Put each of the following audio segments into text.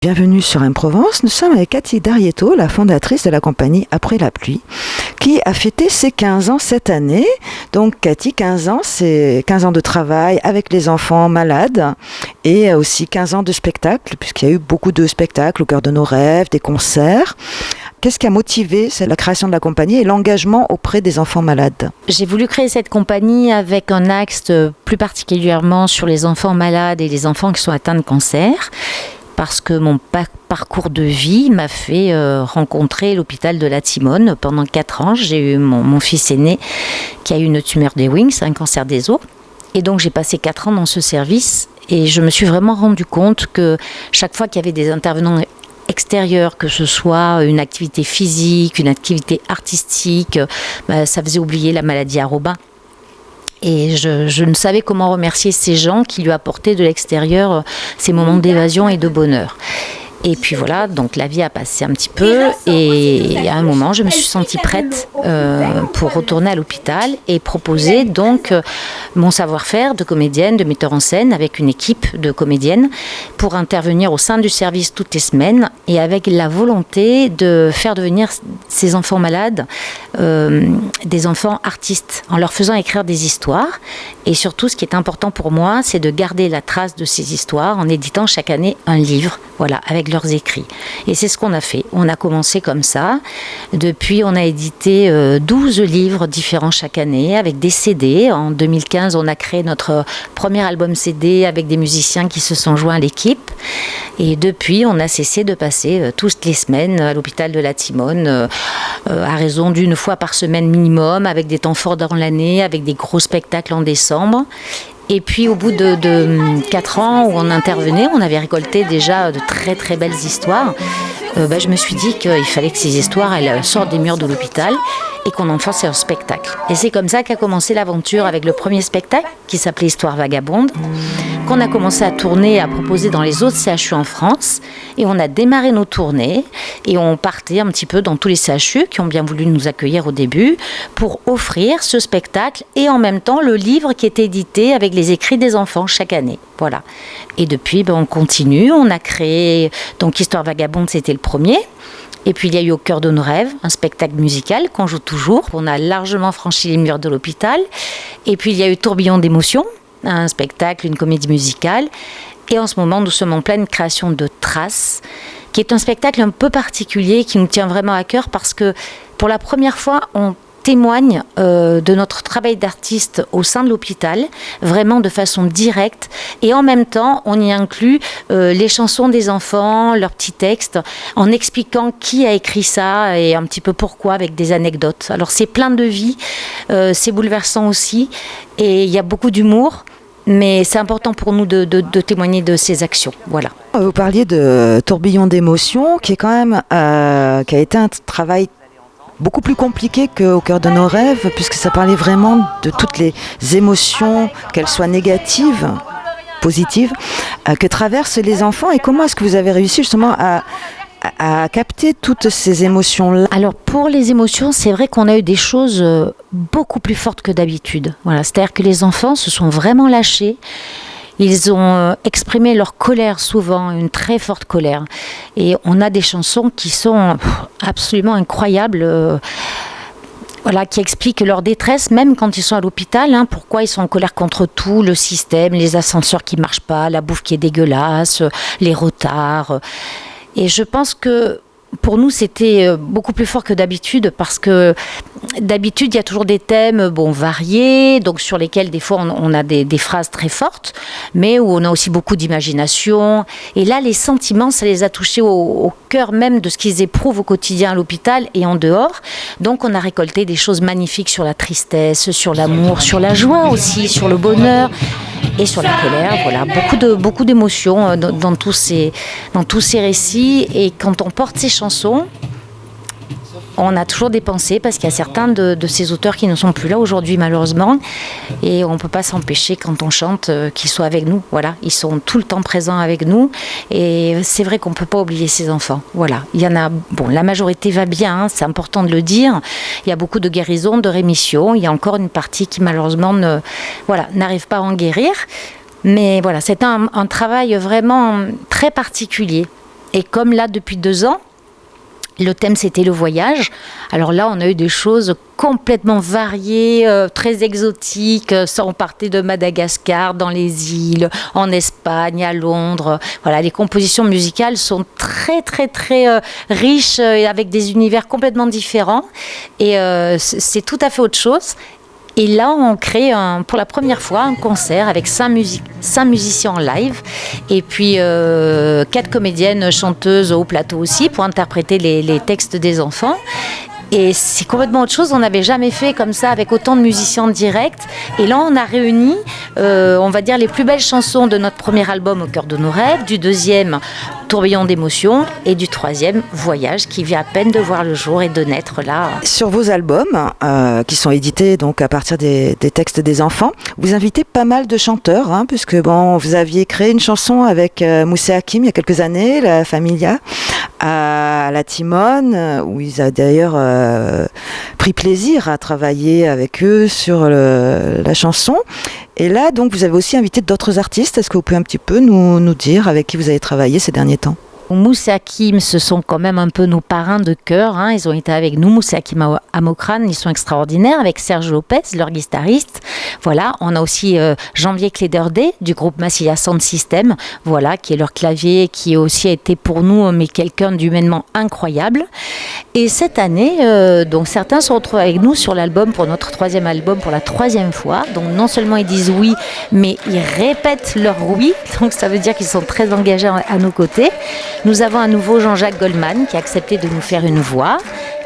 Bienvenue sur Improvence, nous sommes avec Cathy D'Arietto, la fondatrice de la compagnie Après la pluie, qui a fêté ses 15 ans cette année. Donc Cathy, 15 ans, c'est 15 ans de travail avec les enfants malades et aussi 15 ans de spectacle, puisqu'il y a eu beaucoup de spectacles au cœur de nos rêves, des concerts. Qu'est-ce qui a motivé la création de la compagnie et l'engagement auprès des enfants malades? J'ai voulu créer cette compagnie avec un axe plus particulièrement sur les enfants malades et les enfants qui sont atteints de cancer. Parce que mon parcours de vie m'a fait rencontrer l'hôpital de la Timone. Pendant 4 ans, j'ai eu mon fils aîné qui a eu une tumeur des Wings, un cancer des os. Et donc j'ai passé 4 ans dans ce service et je me suis vraiment rendu compte que chaque fois qu'il y avait des intervenants extérieurs, que ce soit une activité physique, une activité artistique, ça faisait oublier la maladie à Robin. Et je ne savais comment remercier ces gens qui lui apportaient de l'extérieur ces moments d'évasion et de bonheur. Et puis voilà, donc la vie a passé un petit peu et à un moment, je me suis sentie prête pour retourner à l'hôpital et proposer donc mon savoir-faire de comédienne, de metteur en scène avec une équipe de comédiennes pour intervenir au sein du service toutes les semaines et avec la volonté de faire devenir ces enfants malades des enfants artistes en leur faisant écrire des histoires. Et surtout, ce qui est important pour moi, c'est de garder la trace de ces histoires en éditant chaque année un livre, voilà, avec leurs écrits. Et c'est ce qu'on a fait. On a commencé comme ça. Depuis, on a édité 12 livres différents chaque année avec des CD. En 2015, on a créé notre premier album CD avec des musiciens qui se sont joints à l'équipe. Et depuis, on a cessé de passer toutes les semaines à l'hôpital de la Timone, à raison d'une fois par semaine minimum, avec des temps forts dans l'année, avec des gros spectacles en décembre. Et puis au bout de 4 ans où on intervenait, on avait récolté déjà de très très belles histoires. Je me suis dit qu'il fallait que ces histoires elles sortent des murs de l'hôpital et qu'on en fasse un spectacle. Et c'est comme ça qu'a commencé l'aventure avec le premier spectacle qui s'appelait Histoire vagabonde, qu'on a commencé à tourner et à proposer dans les autres CHU en France. Et on a démarré nos tournées et on partait un petit peu dans tous les CHU qui ont bien voulu nous accueillir au début pour offrir ce spectacle et en même temps le livre qui était édité avec les écrits des enfants chaque année. Voilà. Et depuis, on continue. On a créé, donc Histoire vagabonde, c'était le premier. Et puis il y a eu Au cœur de nos rêves, un spectacle musical qu'on joue toujours. On a largement franchi les murs de l'hôpital. Et puis il y a eu Tourbillon d'émotions, un spectacle, une comédie musicale. Et en ce moment, nous sommes en pleine création de Traces, qui est un spectacle un peu particulier qui nous tient vraiment à cœur parce que pour la première fois, on témoigne de notre travail d'artiste au sein de l'hôpital, vraiment de façon directe, et en même temps on y inclut les chansons des enfants, leurs petits textes, en expliquant qui a écrit ça et un petit peu pourquoi, avec des anecdotes. Alors c'est plein de vie, c'est bouleversant aussi, et il y a beaucoup d'humour, mais c'est important pour nous de témoigner de ces actions. Voilà. Vous parliez de Tourbillon d'émotions, qui est quand même qui a été un travail beaucoup plus compliqué qu'Au cœur de nos rêves, puisque ça parlait vraiment de toutes les émotions, qu'elles soient négatives, positives, que traversent les enfants. Et comment est-ce que vous avez réussi justement à capter toutes ces émotions-là? Alors pour les émotions, c'est vrai qu'on a eu des choses beaucoup plus fortes que d'habitude. Voilà, c'est-à-dire que les enfants se sont vraiment lâchés. Ils ont exprimé leur colère souvent, une très forte colère. Et on a des chansons qui sont absolument incroyables, qui expliquent leur détresse, même quand ils sont à l'hôpital, pourquoi ils sont en colère contre tout, le système, les ascenseurs qui ne marchent pas, la bouffe qui est dégueulasse, les retards. Et je pense que pour nous, c'était beaucoup plus fort que d'habitude parce que d'habitude, il y a toujours des thèmes variés, donc sur lesquels des fois on a des phrases très fortes, mais où on a aussi beaucoup d'imagination. Et là, les sentiments, ça les a touchés au cœur même de ce qu'ils éprouvent au quotidien à l'hôpital et en dehors. Donc on a récolté des choses magnifiques sur la tristesse, sur l'amour, sur la joie aussi, sur le bonheur et sur la colère. Voilà, beaucoup d'émotions dans tous ces récits. Et quand on porte ces chansons, on a toujours des pensées parce qu'il y a certains de ces auteurs qui ne sont plus là aujourd'hui malheureusement et on ne peut pas s'empêcher quand on chante qu'ils soient avec nous. Voilà, ils sont tout le temps présents avec nous et c'est vrai qu'on ne peut pas oublier ces enfants. Voilà, il y en a, la majorité va bien, c'est important de le dire. Il y a beaucoup de guérisons, de rémissions. Il y a encore une partie qui malheureusement n'arrive pas à en guérir. Mais voilà, c'est un travail vraiment très particulier. Et comme là, depuis 2 ans, le thème, c'était le voyage. Alors là, on a eu des choses complètement variées, très exotiques. Ça, on partait de Madagascar, dans les îles, en Espagne, à Londres. Voilà, les compositions musicales sont très, très, très riches, avec des univers complètement différents. Et c'est tout à fait autre chose. Et là, on crée pour la première fois un concert avec 5 musiciens en live et puis 4 comédiennes chanteuses au plateau aussi pour interpréter les textes des enfants. Et c'est complètement autre chose, on n'avait jamais fait comme ça avec autant de musiciens en direct. Et là, on a réuni, on va dire, les plus belles chansons de notre premier album Au cœur de nos rêves, du deuxième Tourbillon d'émotions et du troisième Voyage qui vient à peine de voir le jour et de naître là. Sur vos albums, qui sont édités donc à partir des textes des enfants, vous invitez pas mal de chanteurs, hein, puisque vous aviez créé une chanson avec Moussa Hakim il y a quelques années, la Familia, à la Timone, où ils ont d'ailleurs pris plaisir à travailler avec eux sur la chanson. Et là, donc, vous avez aussi invité d'autres artistes. Est-ce que vous pouvez un petit peu nous dire avec qui vous avez travaillé ces derniers temps ? Moussa Hakim, ce sont quand même un peu nos parrains de cœur. Hein. Ils ont été avec nous, Moussa Hakim à Mokran, ils sont extraordinaires, avec Serge Lopez, leur guitariste. Voilà, on a aussi Janvier Cléderdé du groupe Massilia Sound System, voilà, qui est leur clavier, qui aussi a été pour nous mais quelqu'un d'humainement incroyable. Et cette année, donc certains se retrouvent avec nous sur l'album, pour notre troisième album, pour la 3e fois. Donc non seulement ils disent oui, mais ils répètent leur oui. Donc ça veut dire qu'ils sont très engagés à nos côtés. Nous avons à nouveau Jean-Jacques Goldman qui a accepté de nous faire une voix,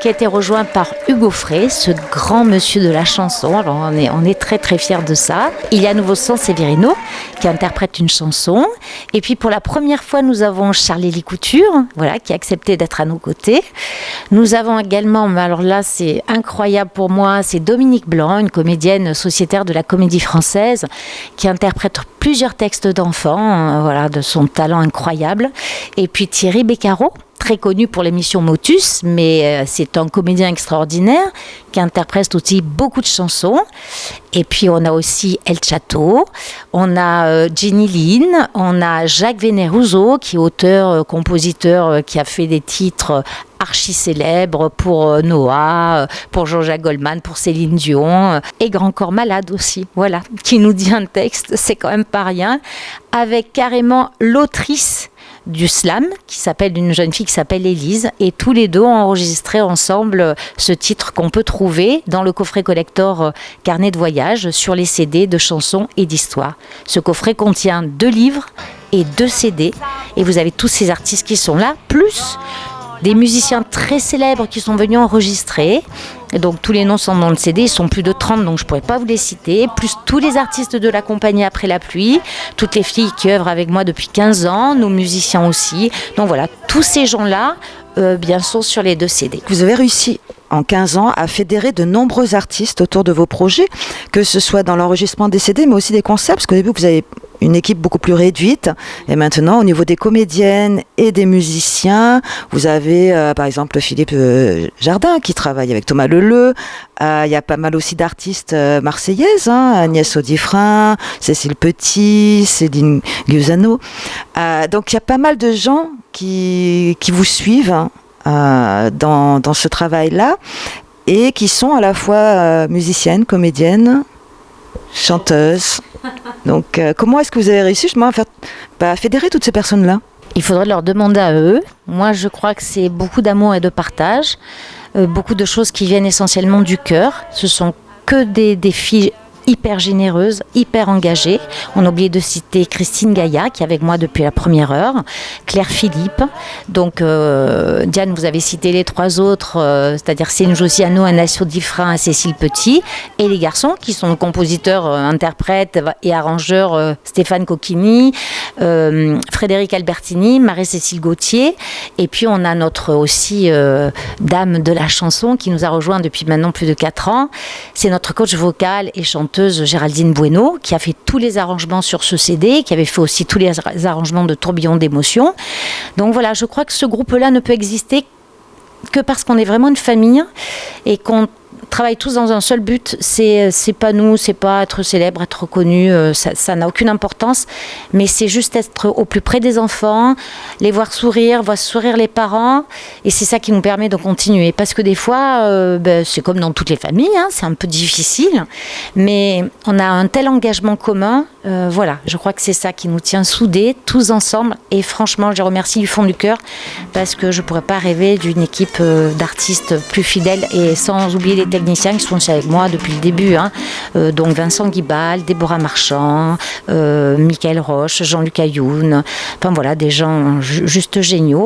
qui a été rejoint par Hugo Frey, ce grand monsieur de la chanson. Alors on est très très fiers de ça. Il y a à nouveau Sanseverino qui interprète une chanson. Et puis pour la première fois, nous avons Charlélie Couture, voilà, qui a accepté d'être à nos côtés. Nous avons également, mais alors là c'est incroyable pour moi, c'est Dominique Blanc, une comédienne sociétaire de la Comédie Française, qui interprète plusieurs textes d'enfants, voilà, de son talent incroyable. Et puis Thierry Beccaro, très connu pour l'émission Motus, mais c'est un comédien extraordinaire qui interprète aussi beaucoup de chansons. Et puis on a aussi El Chateau, on a Jenny Lynn, on a Jacques Vénérouzeau qui est auteur, compositeur, qui a fait des titres archi célèbres pour Noah, pour Jean-Jacques Goldman, pour Céline Dion, et Grand Corps Malade aussi, voilà, qui nous dit un texte, c'est quand même pas rien, avec carrément l'autrice du slam, d'une jeune fille qui s'appelle Élise, et tous les deux ont enregistré ensemble ce titre qu'on peut trouver dans le coffret collector Carnet de voyage sur les CD de chansons et d'histoires. Ce coffret contient 2 livres et 2 CD, et vous avez tous ces artistes qui sont là, plus des musiciens très célèbres qui sont venus enregistrer. Et donc tous les noms sont dans le CD, ils sont plus de 30, donc je ne pourrais pas vous les citer, plus tous les artistes de la compagnie Après la pluie, toutes les filles qui œuvrent avec moi depuis 15 ans, nos musiciens aussi. Donc voilà, tous ces gens-là bien sont sur les 2 CD. Vous avez réussi en 15 ans à fédérer de nombreux artistes autour de vos projets, que ce soit dans l'enregistrement des CD, mais aussi des concerts, parce qu'au début vous avez une équipe beaucoup plus réduite, et maintenant au niveau des comédiennes et des musiciens, vous avez par exemple Philippe Jardin qui travaille avec Thomas Leleu, il y a pas mal aussi d'artistes marseillaises, hein, Agnès Audifrin, Cécile Petit, Céline Guzano, donc il y a pas mal de gens qui vous suivent, hein, dans ce travail-là, et qui sont à la fois musiciennes, comédiennes, chanteuses. Donc comment est-ce que vous avez réussi justement à fédérer toutes ces personnes-là ? Il faudrait leur demander à eux. Moi, je crois que c'est beaucoup d'amour et de partage, beaucoup de choses qui viennent essentiellement du cœur. Ce sont que des filles hyper généreuse, hyper engagée. On a oublié de citer Christine Gaïa, qui est avec moi depuis la première heure, Claire Philippe. Donc, Diane, vous avez cité les 3 autres, c'est-à-dire Céline Josiano, Agnès Audifrin, Cécile Petit, et les garçons, qui sont compositeurs, interprètes et arrangeurs, Stéphane Cocchini, Frédéric Albertini, Marie-Cécile Gauthier, et puis on a notre aussi dame de la chanson qui nous a rejoint depuis maintenant plus de 4 ans. C'est notre coach vocal et chanteuse Géraldine Bueno, qui a fait tous les arrangements sur ce CD, qui avait fait aussi tous les arrangements de Tourbillon d'émotions. Donc voilà, je crois que ce groupe-là ne peut exister que parce qu'on est vraiment une famille et qu'on travaillent tous dans un seul but. C'est pas nous, c'est pas être célèbre, être reconnu. Ça n'a aucune importance. Mais c'est juste être au plus près des enfants, les voir sourire les parents. Et c'est ça qui nous permet de continuer. Parce que des fois, c'est comme dans toutes les familles, hein, c'est un peu difficile. Mais on a un tel engagement commun. Voilà, je crois que c'est ça qui nous tient soudés, tous ensemble. Et franchement, je remercie du fond du cœur parce que je ne pourrais pas rêver d'une équipe d'artistes plus fidèles et sans oublier les techniciens qui sont avec moi depuis le début. Hein. Donc Vincent Guibal, Déborah Marchand, Michael Roche, Jean-Luc Ayoun. Enfin voilà, des gens juste géniaux.